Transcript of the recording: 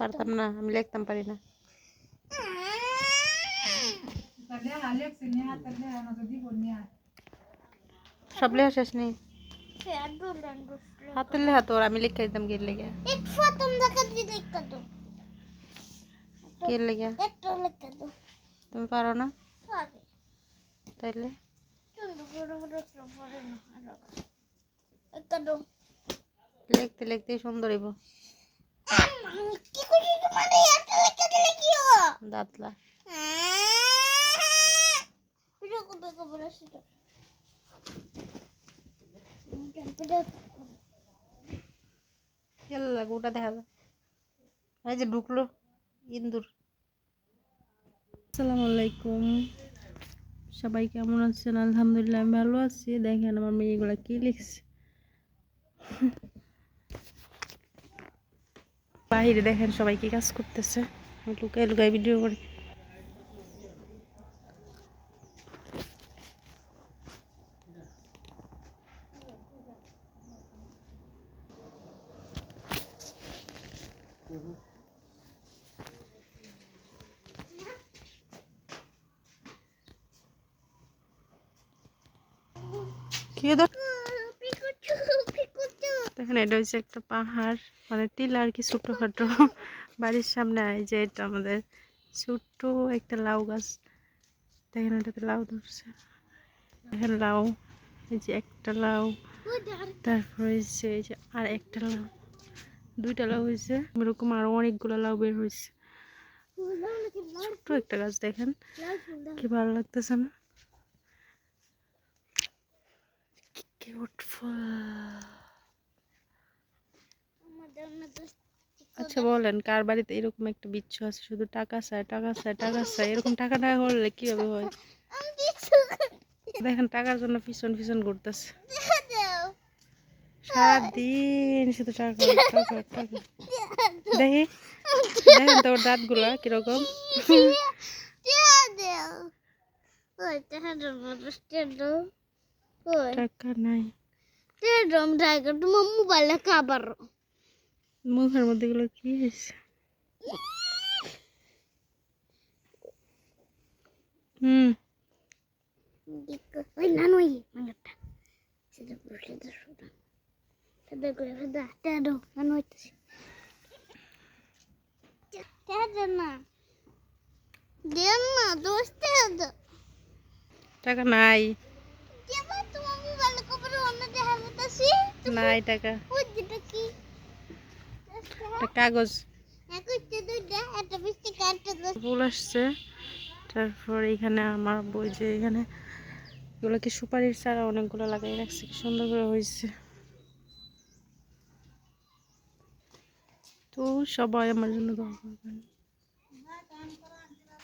পারতাম না, আমি লিখতাম পারি না। সব লেখা শেষ নেই, হাতের লেখা তোর, আমি লিখে দিতাম গিয়ে লেগে কে লেগে। তুমি পারো না তাইলে লিখতে লিখতে সুন্দর হইব। দাঁতলা ওটা দেখা যায়, এই যে ঢুকলো ইন্দুর। আসসালামু আলাইকুম, সবাই কেমন আছেন? আলহামদুলিল্লাহ আমি ভালো আছি। দেখেন আমার মেয়েগুলা কি লিখছে বাহিরে, দেখেন সবাই কি কাজ করতেছে, লুকাই লুকাই ভিডিও করি। দেখেন এটা হচ্ছে একটা পাহাড়, মানে টিলা আর কি, ছোটখাটো বাড়ির সামনে। এই যে এটা আমাদের ছোট্ট একটা লাউ গাছ, দেখেন এটাতে লাউ ধরছে, দেখেন লাউ, এই যে একটা লাউ, তারপর হয়েছে এই যে আর একটা লাউ, দুইটা লাউ হয়েছে, এরকম আরো অনেকগুলো লাউ বের হয়েছে। ছোট্ট একটা গাছ, দেখেন কি ভালো লাগতেছে না? আচ্ছা বলেন, কার বাড়িতে এরকম একটা বিচ্ছু আছে, শুধু টাকা চায় টাকা চায় টাকা চায়? এরকম টাকা টাকা করলে কিভাবে হয়? দেখেন টাকার জন্য পিছন পিছন ঘুরতেছে সারাদিন, শুধু টাকা টাকা টাকা। দেখি, দেখেন তো ওর দাঁত গুলা কিরকম। টাকা নাই, মুখের মধ্যে গুলো কি হয়েছে? টাকা নাই, নাই টাকা, কাগজ ফুল আসছে। তারপর এখানে আমার বই, যে এখানে এগুলো কি সুপারির চারা অনেকগুলো লাগাই রাখছে, কি সুন্দর করে হয়েছে। তো সবাই আমার জন্য দোয়া করবেন।